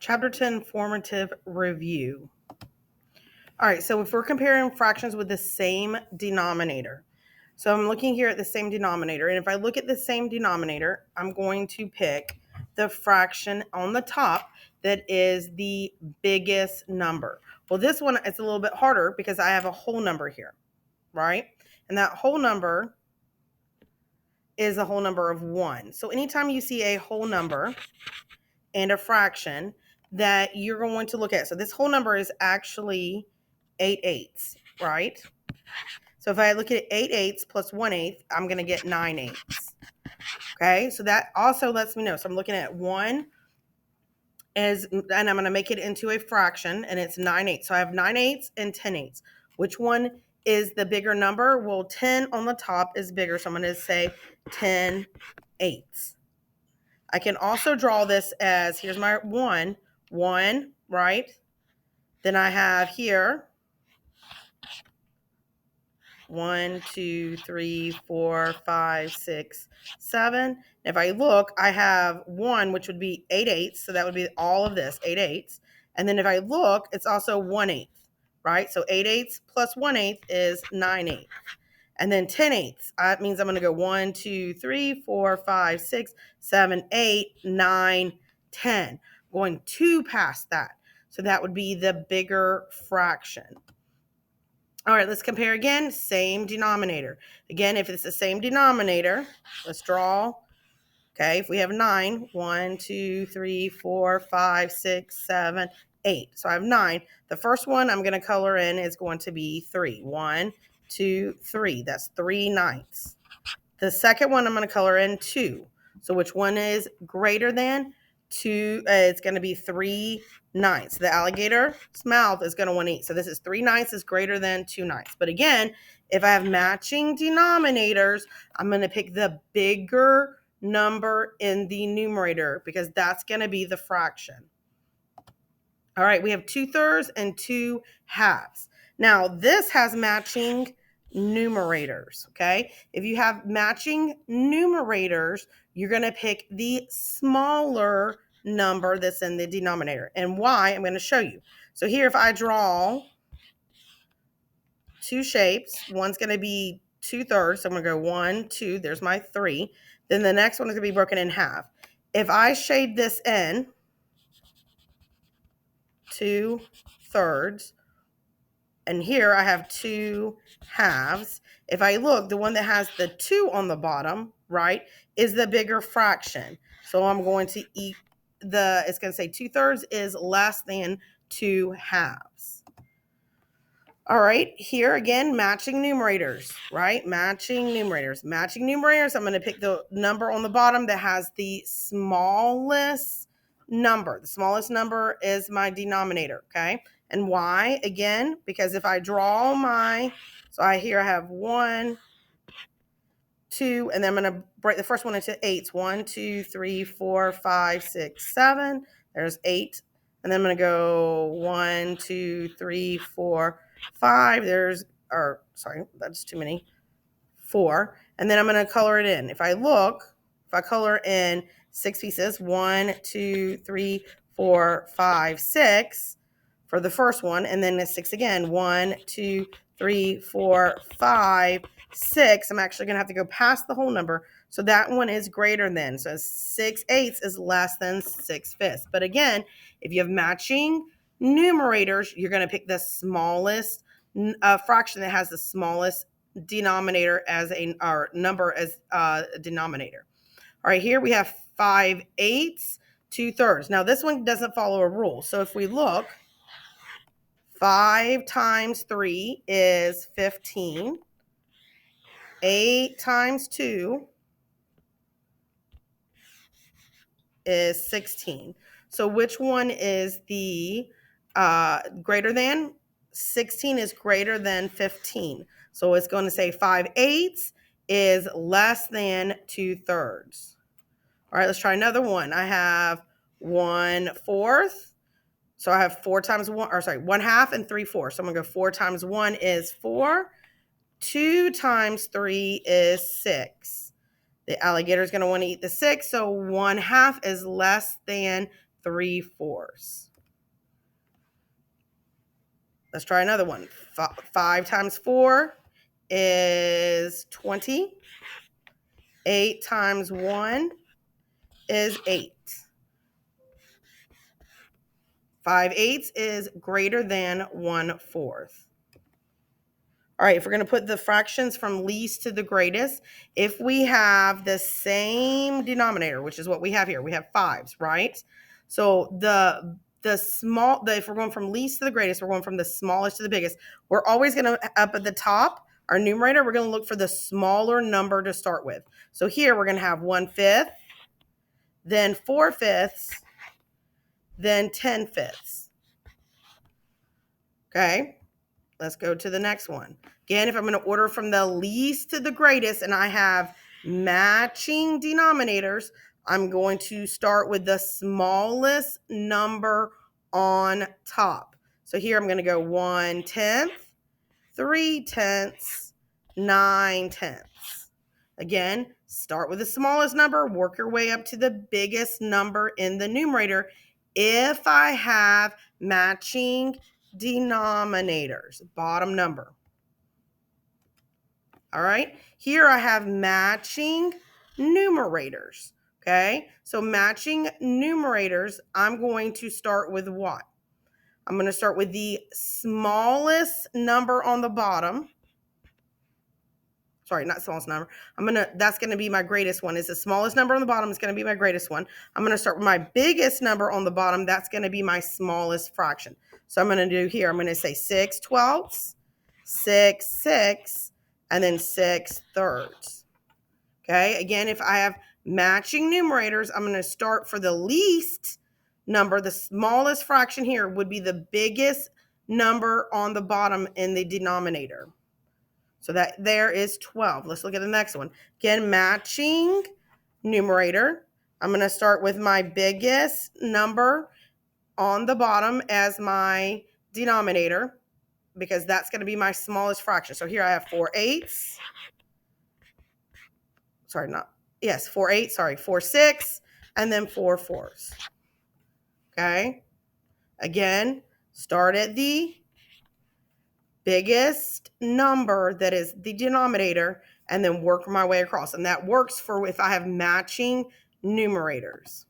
Chapter 10, formative review. All right, so if we're comparing fractions with the same denominator, so I'm looking here at the same denominator, and if I look at the same denominator, I'm going to pick the fraction on the top that is the biggest number. Well, this one is a little bit harder because I have a whole number here, right? And that whole number is a whole number of 1. So anytime you see a whole number and a fraction that you're going to look at. So this whole number is actually 8/8, right? So if I look at 8/8 plus 1/8, I'm going to get 9/8. Okay, so that also lets me know. So I'm looking at 1 and I'm going to make it into a fraction, and it's 9/8. So I have 9/8 and 10/8. Which one is the bigger number? Well, 10 on the top is bigger, so I'm going to say 10/8. I can also draw this as, here's my 1, right? Then I have here 1, 2, 3, 4, 5, 6, 7. If I look, I have 1, which would be 8/8. So that would be all of this, 8/8. And then if I look, it's also 1/8, right? So 8/8 plus 1/8 is 9/8. And then 10/8. That means I'm going to go 1, 2, 3, 4, 5, 6, 7, 8, 9, 10. Going 2 past that. So that would be the bigger fraction. All right, let's compare again. Same denominator. Again, if it's the same denominator, let's draw. Okay, if we have 9, 1, 2, 3, 4, 5, 6, 7, 8. So I have 9. The first one I'm going to color in is going to be 3. 1, 2, 3. That's 3/9. The second one I'm going to color in 2. So which one is greater than 2? It's going to be 3/9. The alligator's mouth is going to want to eat. So this is 3/9 is greater than 2/9. But again, if I have matching denominators, I'm going to pick the bigger number in the numerator because that's going to be the fraction. All right, we have 2/3 and 2/2. Now this has matching numerators, okay? If you have matching numerators, you're going to pick the smaller number that's in the denominator. And why? I'm going to show you. So here, if I draw 2 shapes, one's going to be 2/3. So I'm going to go 1, 2, there's my 3. Then the next one is going to be broken in half. If I shade this in 2/3, and here I have 2/2. If I look, the one that has the 2 on the bottom, right, is the bigger fraction. So I'm going to eat it's going to say 2/3 is less than 2/2. All right, here again, matching numerators, right? Matching numerators. Matching numerators, I'm going to pick the number on the bottom that has the smallest number. The smallest number is my denominator, okay? And why? Again, because if I draw so I have 1, 2, and then I'm going to break the first one into 8s. 1, 2, 3, 4, 5, 6, 7. There's 8. And then I'm going to go 1, 2, 3, 4, 5. That's too many. 4. And then I'm going to color it in. If I color in 6 pieces, 1, 2, 3, 4, 5, 6 for the first one, and then the 6 again. 1, 2, 3, 4, 5, 6. I'm actually going to have to go past the whole number. So that one is greater than. So 6/8 is less than 6/5. But again, if you have matching numerators, you're going to pick the smallest fraction that has the smallest denominator as or number as a denominator. All right, here we have 5/8, 2/3. Now this one doesn't follow a rule. So if we look, 5 times 3 is 15. 8 times 2 is 16. So which one is the greater than? 16 is greater than 15. So it's going to say 5/8 is less than 2/3. All right, let's try another one. I have 1/4. So I have 4 times 1, 1/2 and 3/4. So I'm going to go 4 times 1 is 4. 2 times 3 is 6. The alligator is going to want to eat the 6, so 1/2 is less than 3/4. Let's try another one. 5 times 4 is 20. 8 times 1 is 8. 5/8 is greater than 1/4. All right, if we're going to put the fractions from least to the greatest, if we have the same denominator, which is what we have here, we have 5s, right? So if we're going from least to the greatest, we're going from the smallest to the biggest. We're always going to, up at the top, our numerator, we're going to look for the smaller number to start with. So here we're going to have 1/5, then 4/5, then 10/5. Okay. Let's go to the next one. Again, if I'm going to order from the least to the greatest and I have matching denominators, I'm going to start with the smallest number on top. So here I'm going to go 1/10, 3/10, 9/10. Again, start with the smallest number, work your way up to the biggest number in the numerator if I have matching denominators, bottom number. All right, here I have matching numerators. Okay, so matching numerators, I'm going to start with what? I'm going to start with the smallest number on the bottom. Sorry, not smallest number. That's going to be my greatest one. Is the smallest number on the bottom is going to be my greatest one. I'm going to start with my biggest number on the bottom. That's going to be my smallest fraction. So I'm going to do here, I'm going to say 6/12, 6/6, and then 6/3. Okay, again, if I have matching numerators, I'm going to start for the least number. The smallest fraction here would be the biggest number on the bottom in the denominator. So that there is 12. Let's look at the next one. Again, matching numerator. I'm going to start with my biggest number on the bottom as my denominator because that's going to be my smallest fraction. So here I have 4/8. Sorry, not, yes, 4/8, sorry, 4/6, and then 4/4. Okay. Again, start at the biggest number that is the denominator and then work my way across. And that works for if I have matching numerators.